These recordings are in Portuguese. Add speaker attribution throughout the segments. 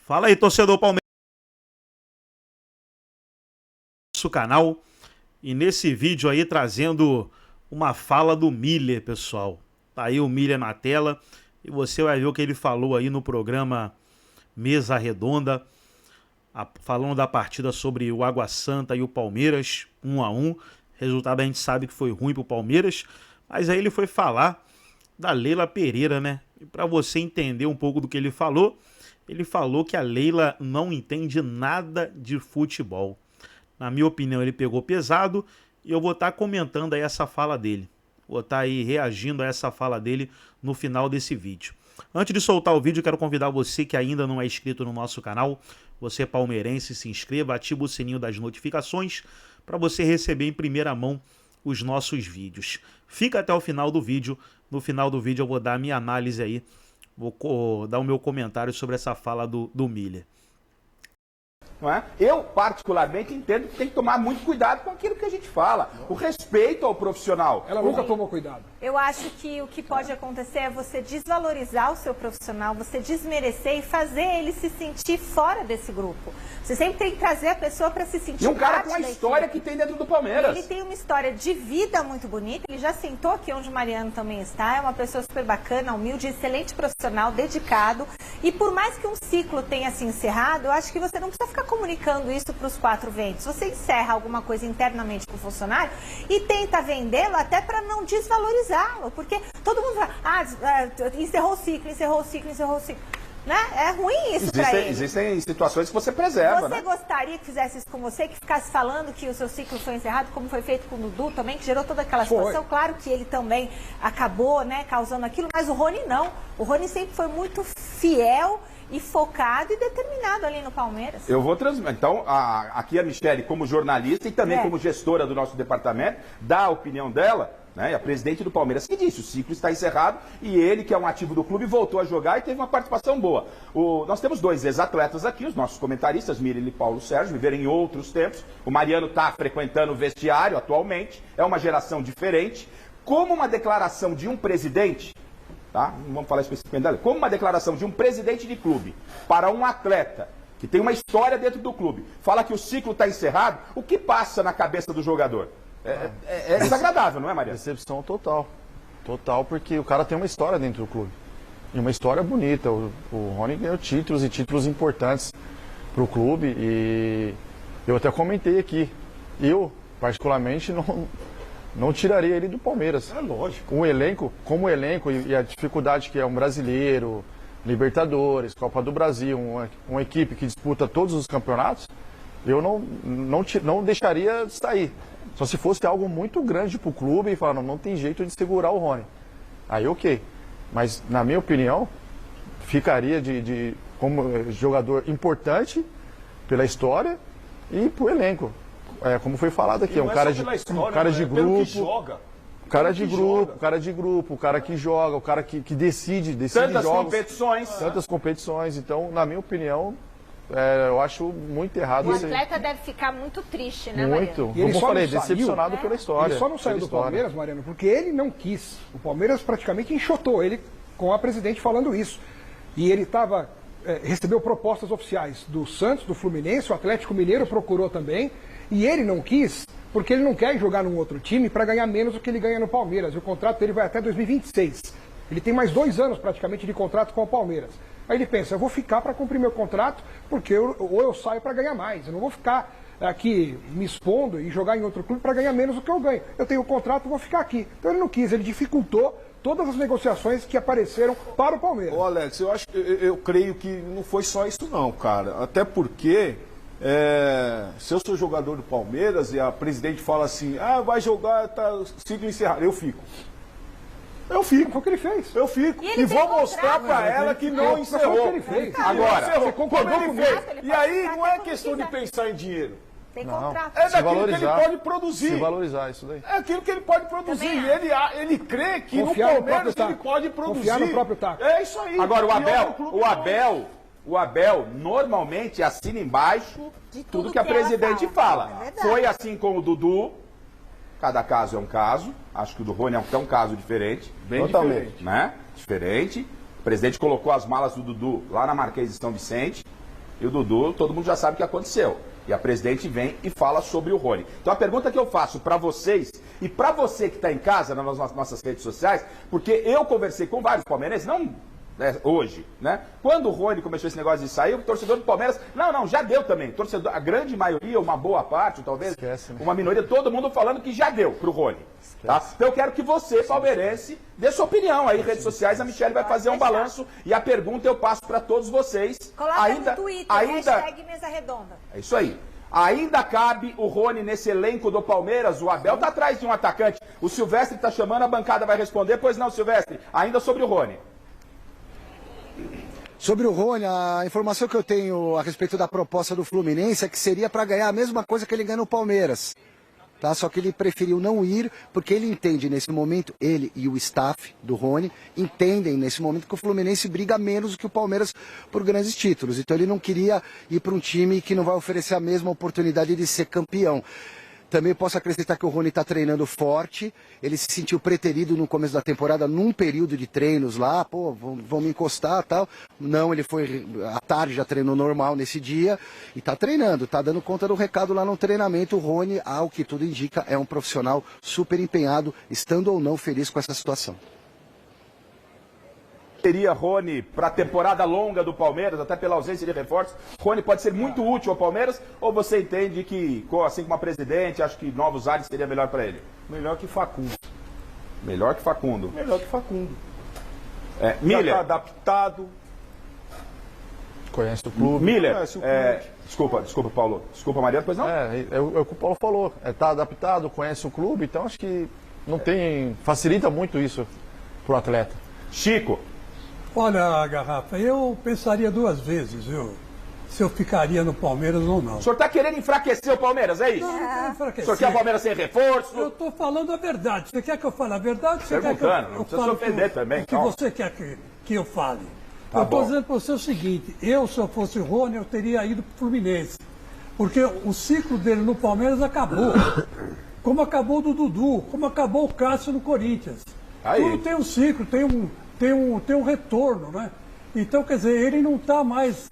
Speaker 1: Fala aí, torcedor Palmeiras, nosso canal, e nesse vídeo aí trazendo uma fala do Miller, pessoal. Tá aí o Miller na tela e você vai ver o que ele falou aí no programa Mesa Redonda, falando da partida sobre o Água Santa e o Palmeiras, 1-1. Resultado a gente sabe que foi ruim pro Palmeiras, mas aí ele foi falar da Leila Pereira, né? E para você entender um pouco do que ele falou que a Leila não entende nada de futebol. Na minha opinião, ele pegou pesado e eu vou estar comentando aí essa fala dele. Vou estar aí reagindo a essa fala dele no final desse vídeo. Antes de soltar o vídeo, quero convidar você que ainda não é inscrito no nosso canal, você palmeirense, se inscreva, ativa o sininho das notificações para você receber em primeira mão os nossos vídeos. Fica até o final do vídeo. No final do vídeo eu vou dar a minha análise aí, vou dar o meu comentário sobre essa fala do Miller.
Speaker 2: Não é? Eu, particularmente, entendo que tem que tomar muito cuidado com aquilo que a gente fala. O respeito ao profissional.
Speaker 3: Ela nunca tomou cuidado.
Speaker 4: Eu acho que o que pode acontecer é você desvalorizar o seu profissional, você desmerecer e fazer ele se sentir fora desse grupo. Você sempre tem que trazer a pessoa para se sentir
Speaker 2: E um cara
Speaker 4: parte
Speaker 2: com a
Speaker 4: da
Speaker 2: história
Speaker 4: equipe.
Speaker 2: que tem dentro do Palmeiras.
Speaker 4: Ele tem uma história de vida muito bonita, ele já sentou aqui onde o Mariano também está, é uma pessoa super bacana, humilde, excelente profissional, dedicado. E por mais que um ciclo tenha se encerrado, eu acho que você não precisa ficar comunicando isso para os quatro ventos. Você encerra alguma coisa internamente com o funcionário e tenta vendê-lo até para não desvalorizá-lo. Porque todo mundo fala, encerrou o ciclo, encerrou o ciclo, encerrou o ciclo. Né? É ruim isso para ele.
Speaker 2: Existem situações que você preserva,
Speaker 4: Você
Speaker 2: né?
Speaker 4: gostaria que fizesse isso com você, que ficasse falando que o seu ciclo foi encerrado, como foi feito com o Dudu também, que gerou toda aquela situação? Claro que ele também acabou, né, causando aquilo, mas o Rony não. O Rony sempre foi muito fiel e focado e determinado ali no Palmeiras.
Speaker 2: Eu vou transmitir. Então, aqui a Michele, como jornalista e também como gestora do nosso departamento, dá a opinião dela, né? E a presidente do Palmeiras que disse, o ciclo está encerrado e ele, que é um ativo do clube, voltou a jogar e teve uma participação boa. Nós temos dois ex-atletas aqui, os nossos comentaristas, Miriam e Paulo Sérgio, viveram em outros tempos. O Mariano está frequentando o vestiário atualmente, é uma geração diferente. Como uma declaração de um presidente, tá? Não vamos falar especificamente dela, como uma declaração de um presidente de clube para um atleta que tem uma história dentro do clube, fala que o ciclo está encerrado, o que passa na cabeça do jogador? É desagradável, não é, Mariano?
Speaker 5: Decepção total. Total, porque o cara tem uma história dentro do clube. E uma história bonita. O Rony ganhou títulos e títulos importantes para o clube. E eu até comentei aqui. Eu, particularmente, não tiraria ele do Palmeiras.
Speaker 3: É lógico.
Speaker 5: Como elenco e a dificuldade que é um brasileiro, Libertadores, Copa do Brasil, uma equipe que disputa todos os campeonatos, eu não deixaria sair. Só se fosse algo muito grande para o clube e falar, não tem jeito de segurar o Rony. Aí ok. Mas, na minha opinião, ficaria como jogador importante pela história e pro elenco. Como foi falado aqui, um cara de grupo. Cara de grupo, o cara que joga, o cara que decide
Speaker 2: Tantas
Speaker 5: jogos.
Speaker 2: competições.
Speaker 5: Tantas competições. Então, na minha opinião, eu acho muito errado.
Speaker 4: O atleta deve ficar muito triste, né,
Speaker 5: Muito.
Speaker 4: Mariano?
Speaker 3: E ele
Speaker 5: Como eu falei,
Speaker 3: só não saiu,
Speaker 5: decepcionado pela história.
Speaker 3: Ele só não saiu do Palmeiras, Mariano, porque ele não quis. O Palmeiras praticamente enxotou ele com a presidente falando isso. E ele recebeu propostas oficiais do Santos, do Fluminense, o Atlético Mineiro procurou também. E ele não quis, porque ele não quer jogar num outro time para ganhar menos do que ele ganha no Palmeiras. E o contrato dele vai até 2026. Ele tem mais 2 anos praticamente de contrato com o Palmeiras. Aí ele pensa, eu vou ficar para cumprir meu contrato, porque ou eu saio para ganhar mais. Eu não vou ficar aqui me expondo e jogar em outro clube para ganhar menos do que eu ganho. Eu tenho o contrato, vou ficar aqui. Então ele não quis, ele dificultou todas as negociações que apareceram para o Palmeiras.
Speaker 6: Ô Alex, eu creio que não foi só isso não, cara. Até porque, se eu sou jogador do Palmeiras e a presidente fala assim, vai jogar, tá ciclo encerrado, eu fico.
Speaker 3: Foi o que ele fez.
Speaker 6: Eu fico. E vou mostrar pra ela que não encerrou.
Speaker 3: Foi o que ele fez.
Speaker 6: Agora,
Speaker 3: Você concordou
Speaker 6: como ele
Speaker 3: comigo?
Speaker 6: fez. E aí não é questão de pensar em dinheiro.
Speaker 4: Tem contrato.
Speaker 6: É
Speaker 5: Se
Speaker 6: daquilo que
Speaker 5: valorizar.
Speaker 6: ele pode produzir.
Speaker 5: Se valorizar isso daí.
Speaker 6: É aquilo que ele pode produzir. E ele crê que
Speaker 3: Confiar
Speaker 6: no
Speaker 3: no
Speaker 6: Palmeiras
Speaker 3: próprio
Speaker 6: ele
Speaker 3: taco.
Speaker 6: pode produzir.
Speaker 3: Confiar no próprio taco.
Speaker 6: É isso aí.
Speaker 2: Agora,
Speaker 6: E
Speaker 2: o Abel normalmente assina embaixo
Speaker 4: De
Speaker 2: tudo que a
Speaker 4: ela
Speaker 2: presidente fala.
Speaker 4: É verdade.
Speaker 2: Foi assim com o Dudu. Cada caso é um caso. Acho que o do Rony é um caso diferente.
Speaker 6: Bem
Speaker 2: Totalmente.
Speaker 6: diferente.
Speaker 2: Né? Diferente. O presidente colocou as malas do Dudu lá na Marquês de São Vicente. E o Dudu, todo mundo já sabe o que aconteceu. E a presidente vem e fala sobre o Rony. Então a pergunta que eu faço para vocês e para você que está em casa, nas nossas redes sociais, porque eu conversei com vários palmeirenses, não hoje, né? Quando o Rony começou esse negócio de sair, o torcedor do Palmeiras, não, já deu também. Torcedor, a grande maioria, uma boa parte, talvez,
Speaker 5: Esquece, né?
Speaker 2: uma minoria, todo mundo falando que já deu pro Rony. Tá? Então eu quero que você, palmeirense, dê sua opinião aí, redes sociais, a Michelle vai fazer um balanço e a pergunta eu passo para todos vocês.
Speaker 4: Coloca no Twitter, hashtag Mesa Redonda.
Speaker 2: É isso aí. Ainda cabe o Rony nesse elenco do Palmeiras? O Abel tá atrás de um atacante. O Silvestre tá chamando, a bancada vai responder. Pois não, Silvestre. Ainda sobre o Rony.
Speaker 7: Sobre o Rony, a informação que eu tenho a respeito da proposta do Fluminense é que seria para ganhar a mesma coisa que ele ganha no Palmeiras. Tá? Só que ele preferiu não ir, porque ele entende nesse momento, ele e o staff do Rony, entendem nesse momento que o Fluminense briga menos do que o Palmeiras por grandes títulos. Então ele não queria ir para um time que não vai oferecer a mesma oportunidade de ser campeão. Também posso acrescentar que o Rony está treinando forte, ele se sentiu preterido no começo da temporada, num período de treinos lá, vão me encostar e tal. Não, ele foi à tarde, já treinou normal nesse dia e está treinando, está dando conta do recado lá no treinamento. O Rony, ao que tudo indica, é um profissional super empenhado, estando ou não feliz com essa situação.
Speaker 2: Teria Rony para a temporada longa do Palmeiras, até pela ausência de reforços. Rony pode ser muito útil ao Palmeiras, ou você entende que, assim como a presidente, acho que novos ares seria melhor para ele?
Speaker 6: Melhor que Facundo.
Speaker 2: Melhor que Facundo.
Speaker 6: Melhor que Facundo.
Speaker 2: Miller.
Speaker 6: Já tá adaptado.
Speaker 5: Conhece o clube.
Speaker 2: Miller,
Speaker 6: Conhece o clube.
Speaker 2: Desculpa, Paulo. Desculpa, Mariano, pois não?
Speaker 5: É o que o Paulo falou. Tá adaptado, conhece o clube, então acho que não tem. Facilita muito isso pro atleta.
Speaker 2: Chico.
Speaker 8: Olha, Garrafa, eu pensaria duas vezes, viu? Se eu ficaria no Palmeiras ou não.
Speaker 2: O senhor está querendo enfraquecer o Palmeiras, é isso?
Speaker 8: Não quero
Speaker 2: O
Speaker 8: enfraquecer.
Speaker 2: senhor quer o Palmeiras sem reforço?
Speaker 8: Eu estou falando a verdade. Você quer que eu fale a verdade? Você quer que
Speaker 2: Perguntando, não precisa se ofender também,
Speaker 8: o que
Speaker 2: calma.
Speaker 8: você quer que eu fale?
Speaker 2: Tá
Speaker 8: eu estou
Speaker 2: bom.
Speaker 8: dizendo para você o seguinte, se eu fosse o Rony, eu teria ido para o Fluminense. Porque o ciclo dele no Palmeiras acabou. Como acabou do Dudu, como acabou o Cássio no Corinthians.
Speaker 2: Aí.
Speaker 8: Tudo tem um ciclo, tem um retorno, né? Então, quer dizer, ele não está mais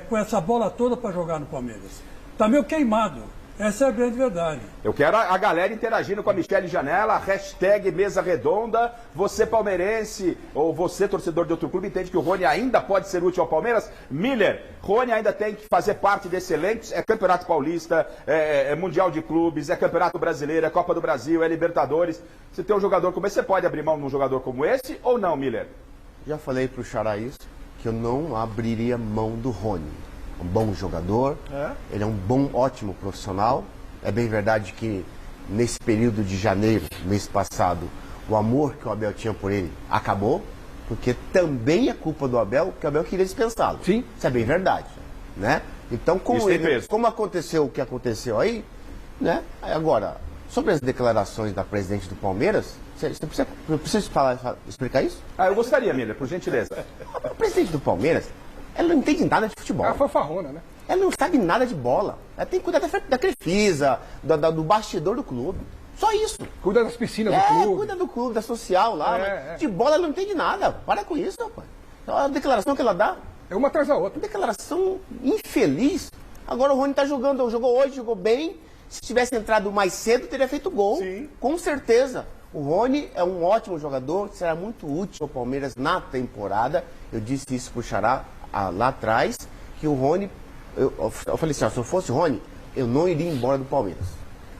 Speaker 8: com essa bola toda para jogar no Palmeiras. Está meio queimado. Essa é a grande verdade.
Speaker 2: Eu quero a galera interagindo com a Michelle Janela, hashtag Mesa Redonda. Você palmeirense ou você torcedor de outro clube entende que o Rony ainda pode ser útil ao Palmeiras? Miller, Rony ainda tem que fazer parte desse elenco. É Campeonato Paulista, é Mundial de Clubes, é Campeonato Brasileiro, é Copa do Brasil, é Libertadores. Você tem um jogador como esse, você pode abrir mão de um jogador como esse ou não, Miller?
Speaker 9: Já falei pro Xará isso, que eu não abriria mão do Rony. Um bom jogador, ele é um ótimo profissional. É bem verdade que nesse período de janeiro, mês passado, o amor que o Abel tinha por ele acabou, porque também é culpa do Abel, que o Abel queria dispensá-lo.
Speaker 3: Sim.
Speaker 9: Isso é bem verdade, né? Então, como aconteceu o que aconteceu aí, né? Agora, sobre as declarações da presidente do Palmeiras, eu preciso explicar isso?
Speaker 2: Eu gostaria, Miller, por gentileza.
Speaker 9: A presidente do Palmeiras, ela não entende nada de futebol.
Speaker 3: Ela foi farrona, né?
Speaker 9: Ela não sabe nada de bola. Ela tem que cuidar da Crefisa, do bastidor do clube. Só isso.
Speaker 3: Cuida das piscinas do clube.
Speaker 9: Cuida do clube, da social lá. Mas de bola ela não entende nada. Para com isso, rapaz. A declaração que ela dá,
Speaker 3: É uma atrás da outra.
Speaker 9: uma declaração infeliz. Agora o Rony tá jogando, jogou hoje, jogou bem. Se tivesse entrado mais cedo, teria feito gol.
Speaker 6: Sim.
Speaker 9: Com certeza. O Rony é um ótimo jogador, será muito útil ao Palmeiras na temporada. Eu disse isso pro Xará lá atrás, que o Rony, eu falei assim, se eu fosse o Rony, eu não iria embora do Palmeiras.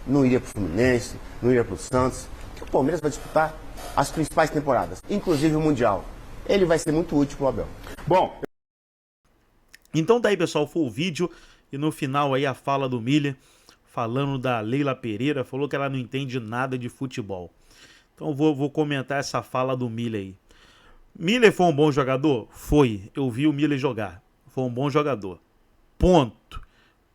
Speaker 9: Não iria pro Fluminense, não iria pro Santos, que o Palmeiras vai disputar as principais temporadas, inclusive o Mundial. Ele vai ser muito útil pro Abel.
Speaker 2: Bom,
Speaker 1: Então daí, pessoal, foi o vídeo e no final aí a fala do Miller falando da Leila Pereira, falou que ela não entende nada de futebol. Então vou comentar essa fala do Miller aí. Miller foi um bom jogador? Foi. Eu vi o Miller jogar. Foi um bom jogador. Ponto.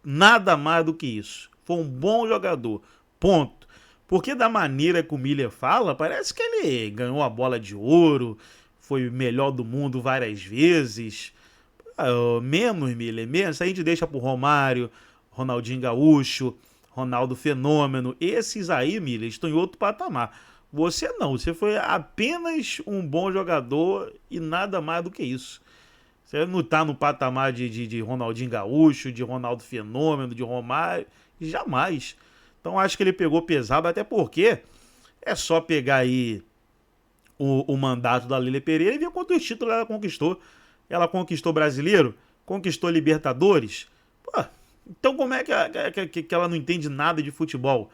Speaker 1: Nada mais do que isso. Foi um bom jogador. Ponto. Porque da maneira que o Miller fala, parece que ele ganhou a bola de ouro, foi o melhor do mundo várias vezes. Menos, Miller, menos. A gente deixa pro Romário, Ronaldinho Gaúcho, Ronaldo Fenômeno. Esses aí, Miller, estão em outro patamar. Você não, você foi apenas um bom jogador e nada mais do que isso. Você não tá no patamar de Ronaldinho Gaúcho, de Ronaldo Fenômeno, de Romário, jamais. Então acho que ele pegou pesado, até porque é só pegar aí o mandato da Lília Pereira e ver quantos títulos ela conquistou. Ela conquistou Brasileiro, conquistou Libertadores. Pô, então como é que ela não entende nada de futebol?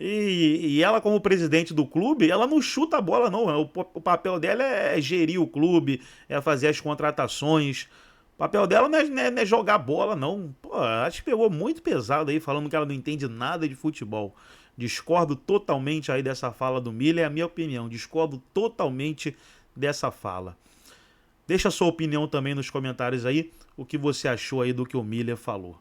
Speaker 1: E ela, como presidente do clube, ela não chuta a bola, não. O papel dela é gerir o clube, é fazer as contratações. O papel dela não é jogar bola, não. Pô, acho que pegou muito pesado aí, falando que ela não entende nada de futebol. Discordo totalmente aí dessa fala do Miller, é a minha opinião. Discordo totalmente dessa fala. Deixa a sua opinião também nos comentários aí, o que você achou aí do que o Miller falou.